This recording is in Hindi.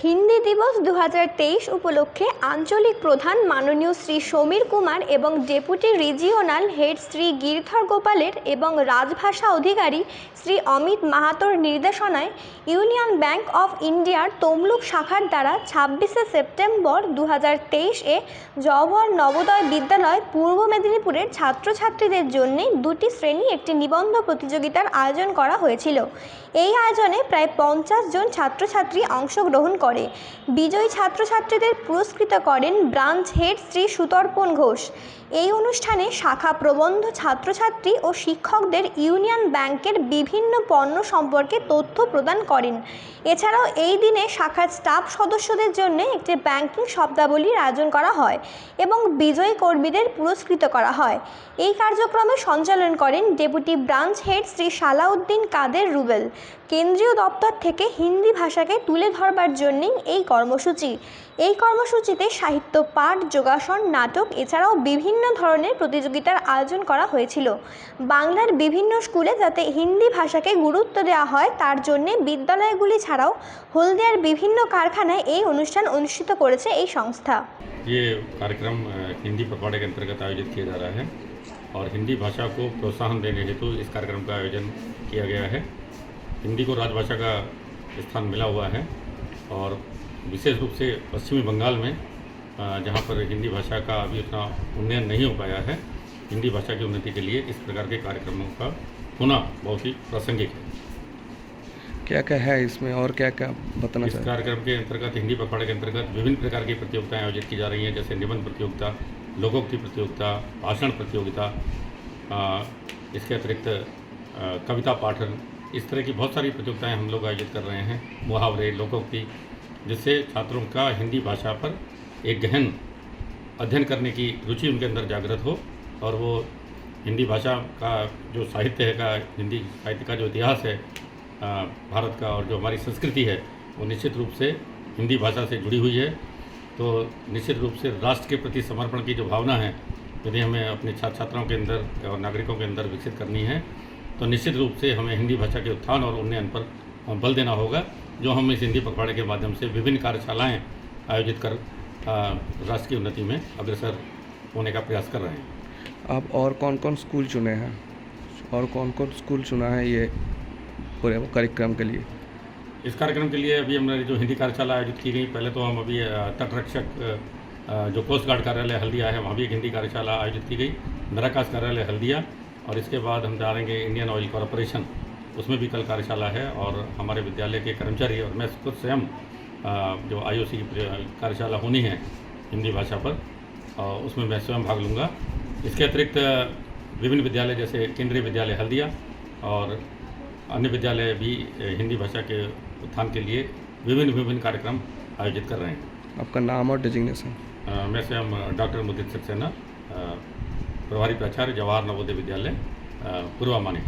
হিন্দি দিবস 2023 উপলক্ষে আঞ্চলিক প্রধান মাননীয় শ্রী সমীর কুমার এবং deputy regional head Shri Girdhar গোপালের এবং রাজভাষা অধিকারী শ্রী অমিত মাহাতোর নির্দেশনায় ইউনিয়ন ব্যাংক অফ ইন্ডিয়ার তমলুক শাখার দ্বারা 26শে সেপ্টেম্বর 2023 জওহর নবোদয় বিদ্যালয় পূর্ব মেদিনীপুরের ছাত্রছাত্রীদের জন্য দুটি শ্রেণী একটি নিবন্ধ প্রতিযোগিতার আয়োজন করা হয়েছিল। এই আয়োজনে প্রায় 50 জন ছাত্রছাত্রী অংশগ্রহণ করে। বিজয়ী ছাত্রছাত্রীদের পুরস্কৃত করেন ব্রাঞ্চ হেড শ্রী সুতর্পণ ঘোষ। এই অনুষ্ঠানে শাখা প্রবন্ধ ছাত্রছাত্রী ও শিক্ষকদের ইউনিয়ন ব্যাংকের বিভিন্ন পণ্য সম্পর্কে তথ্য প্রদান করেন। এছাড়াও এই দিনে শাখার স্টাফ সদস্যদের জন্য একটি ব্যাংকিং শব্দাবলীর আয়োজন করা হয় এবং বিজয়ী কর্মীদের পুরস্কৃত করা হয়। এই কার্যক্রমে সঞ্চালন করেন deputy branch head Shri Salauddin Kader Rubel. কেন্দ্রীয় দপ্তর থেকে হিন্দি ভাষাকে তুলে ধরবার জন্যই এই কর্মসূচি। এই কর্মসূচিতে সাহিত্য পাঠ, যোগাসন, নাটক এছাড়াও বিভিন্ন ধরনের প্রতিযোগিতার আয়োজন করা হয়েছিল। বাংলার বিভিন্ন স্কুলে যাতে হিন্দি ভাষাকে গুরুত্ব দেওয়া হয় তার জন্যে বিদ্যালয়গুলি ছাড়াও হলদিয়ার বিভিন্ন কারখানায় এই অনুষ্ঠান অনুষ্ঠিত করেছে এই সংস্থা। ये कार्यक्रम हिंदी पखवाड़े के अंतर्गत आयोजित किया जा रहा है और हिंदी भाषा को प्रोत्साहन देने हेतु इस कार्यक्रम का आयोजन किया गया है। हिंदी को राजभाषा का स्थान मिला हुआ है और विशेष रूप से पश्चिमी बंगाल में जहाँ पर हिंदी भाषा का अभी उतना उन्नयन नहीं हो पाया है, हिंदी भाषा की उन्नति के लिए इस प्रकार के कार्यक्रमों का होना बहुत ही प्रासंगिक है। क्या क्या है इसमें और क्या क्या बताना इस कार्यक्रम के अंतर्गत हिंदी पखवाड़े के अंतर्गत विभिन्न प्रकार की प्रतियोगिताएं आयोजित की जा रही हैं, जैसे निबंध प्रतियोगिता, लोकोक्ति प्रतियोगिता, भाषण प्रतियोगिता, इसके अतिरिक्त कविता पाठन, इस तरह की बहुत सारी प्रतियोगिताएं हम लोग आयोजित कर रहे हैं। मुहावरे, लोकोक्ति, जिससे छात्रों का हिंदी भाषा पर एक गहन अध्ययन करने की रुचि उनके अंदर जागृत हो और वो हिंदी भाषा का जो साहित्य है का हिंदी साहित्य का जो इतिहास है भारत का और जो हमारी संस्कृति है वो निश्चित रूप से हिंदी भाषा से जुड़ी हुई है। तो निश्चित रूप से राष्ट्र के प्रति समर्पण की जो भावना है यदि हमें अपने छात्र छात्राओं के अंदर और नागरिकों के अंदर विकसित करनी है तो निश्चित रूप से हमें हिंदी भाषा के उत्थान और उन्नयन पर बल देना होगा, जो हम इस हिंदी पखवाड़े के माध्यम से विभिन्न कार्यशालाएँ आयोजित कर राष्ट्र की उन्नति में अग्रसर होने का प्रयास कर रहे हैं। आप और कौन कौन स्कूल चुने हैं और कौन कौन स्कूल चुना है ये पूरे कार्यक्रम के लिए? इस कार्यक्रम के लिए अभी हमने जो हिंदी कार्यशाला आयोजित की गई, पहले तो हम अभी तटरक्षक जो कोस्ट गार्ड कार्यालय हल्दिया है वहाँ भी एक हिंदी कार्यशाला आयोजित की गई, मेराकाश कार्यालय हल्दिया, और इसके बाद हम जा रहेंगे इंडियन ऑयल कॉरपोरेशन, उसमें भी कल कार्यशाला है और हमारे विद्यालय के कर्मचारी और मैं खुद स्वयं जो IOC की कार्यशाला होनी है हिंदी भाषा पर उसमें मैं स्वयं भाग लूँगा। इसके अतिरिक्त विभिन्न विद्यालय जैसे केंद्रीय विद्यालय हल्दिया और अन्य विद्यालय भी हिंदी भाषा के उत्थान के लिए विभिन्न कार्यक्रम आयोजित कर रहे हैं। आपका नाम और डेजिग्नेशन? मैं स्वयं डॉक्टर मुदित सक्सेना, प्रभारी प्राचार्य जवाहर नवोदय विद्यालय पूर्वा मानिक।